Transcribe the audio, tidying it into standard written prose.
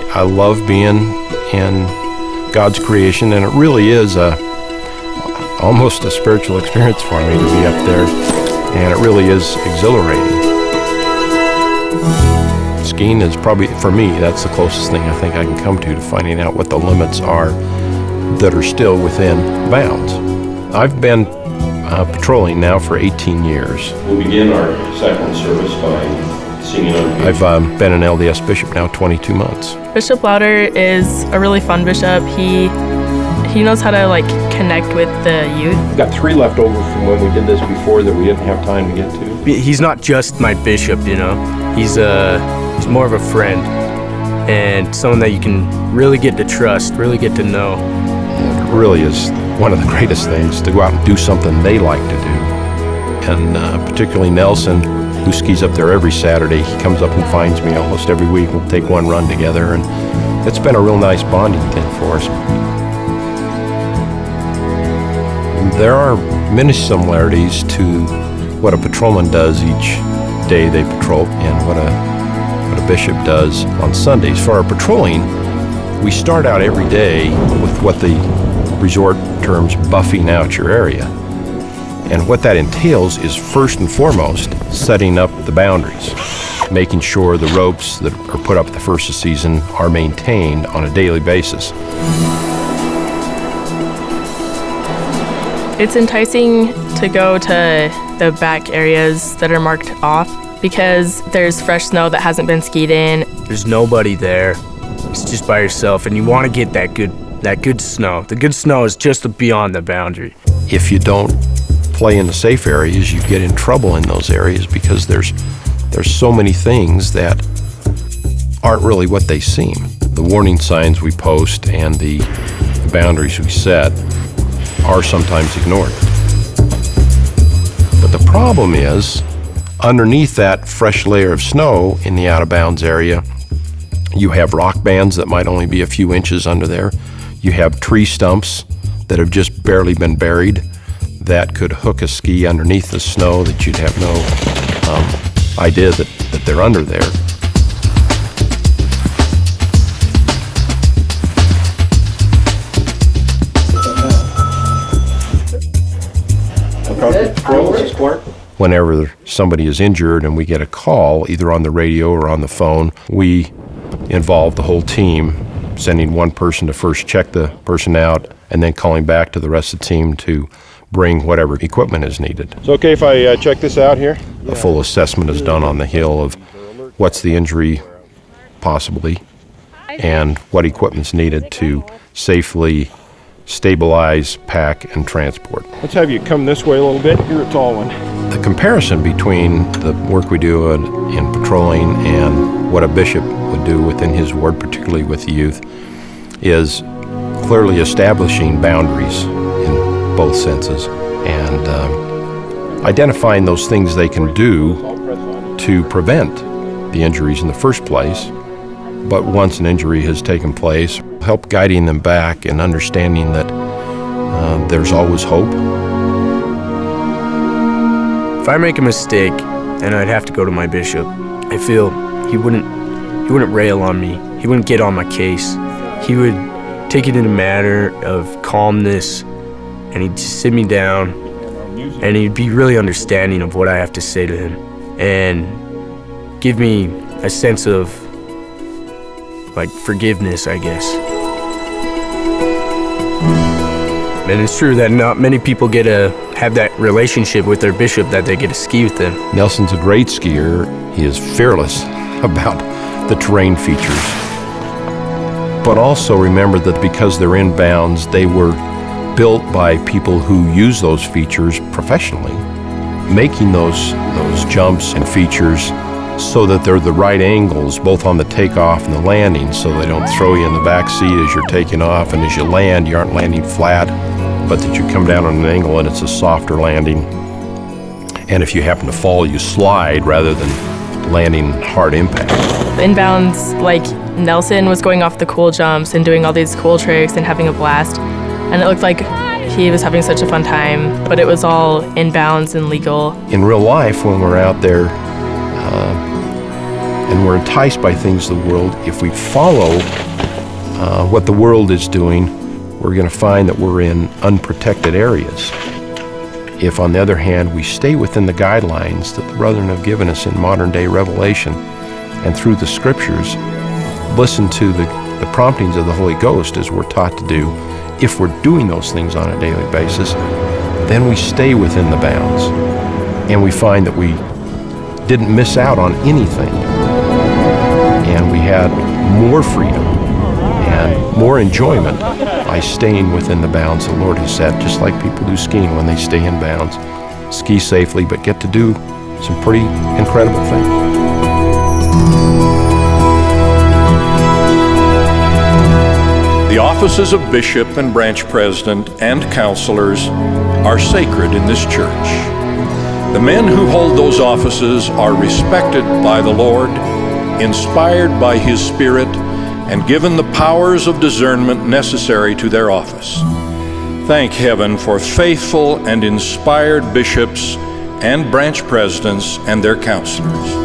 I love being in God's creation, and it really is almost a spiritual experience for me to be up there, and it really is exhilarating. Skiing is probably, for me, that's the closest thing I think I can come to finding out what the limits are that are still within bounds. I've been patrolling now for 18 years. We'll begin our second service by singing on I've been an LDS bishop now 22 months. Bishop Lauder is a really fun bishop. He knows how to connect with the youth. We've got 3 left over from when we did this before that we didn't have time to get to. He's not just my bishop, you know. He's more of a friend and someone that you can really get to trust, really get to know. It really is one of the greatest things to go out and do something they like to do. And particularly Nelson, who skis up there every Saturday, he comes up and finds me almost every week. We'll take one run together, and it's been a real nice bonding thing for us. There are many similarities to what a patrolman does each day they patrol and what a bishop does on Sundays. For our patrolling, we start out every day with what the resort terms buffing out your area. And what that entails is first and foremost setting up the boundaries, making sure the ropes that are put up the first of the season are maintained on a daily basis. It's enticing to go to the back areas that are marked off because there's fresh snow that hasn't been skied in. There's nobody there. It's just by yourself, and you want to get that good snow. The good snow is just beyond the boundary. If you don't play in the safe areas, you get in trouble in those areas because there's so many things that aren't really what they seem. The warning signs we post and the boundaries we set are sometimes ignored. But the problem is, underneath that fresh layer of snow in the out-of-bounds area, you have rock bands that might only be a few inches under there. You have tree stumps that have just barely been buried that could hook a ski underneath the snow that you'd have no idea that they're under there. Whenever somebody is injured and we get a call, either on the radio or on the phone, we involve the whole team, sending one person to first check the person out and then calling back to the rest of the team to bring whatever equipment is needed. It's okay if I check this out here? A full assessment is done on the hill of what's the injury possibly and what equipment's needed to safely stabilize, pack, and transport. Let's have you come this way a little bit. You're a tall one. The comparison between the work we do in patrolling and what a bishop would do within his ward, particularly with the youth, is clearly establishing boundaries in both senses and identifying those things they can do to prevent the injuries in the first place. But once an injury has taken place, help guiding them back and understanding that there's always hope. If I make a mistake and I'd have to go to my bishop, I feel he wouldn't rail on me. He wouldn't get on my case. He would take it in a matter of calmness, and he'd sit me down, and he'd be really understanding of what I have to say to him, and give me a sense of forgiveness, I guess. And it's true that not many people get to have that relationship with their bishop, that they get to ski with them. Nelson's a great skier. He is fearless about the terrain features. But also remember that because they're in bounds, they were built by people who use those features professionally, making those jumps and features so that they're the right angles, both on the takeoff and the landing, so they don't throw you in the back seat as you're taking off, and as you land, you aren't landing flat, but that you come down on an angle and it's a softer landing. And if you happen to fall, you slide rather than landing hard impact. Inbounds, Nelson was going off the cool jumps and doing all these cool tricks and having a blast, and it looked like he was having such a fun time, but it was all inbounds and legal. In real life, when we're out there and we're enticed by things of the world, if we follow what the world is doing, we're going to find that we're in unprotected areas. If, on the other hand, we stay within the guidelines that the brethren have given us in modern-day revelation and through the Scriptures, listen to the promptings of the Holy Ghost as we're taught to do, if we're doing those things on a daily basis, then we stay within the bounds, and we find that we didn't miss out on anything, and we had more freedom and more enjoyment by staying within the bounds the Lord has set, just like people do skiing when they stay in bounds. Ski safely, but get to do some pretty incredible things. The offices of bishop and branch president and counselors are sacred in this church. The men who hold those offices are respected by the Lord, inspired by His Spirit, and given the powers of discernment necessary to their office. Thank heaven for faithful and inspired bishops and branch presidents and their counselors.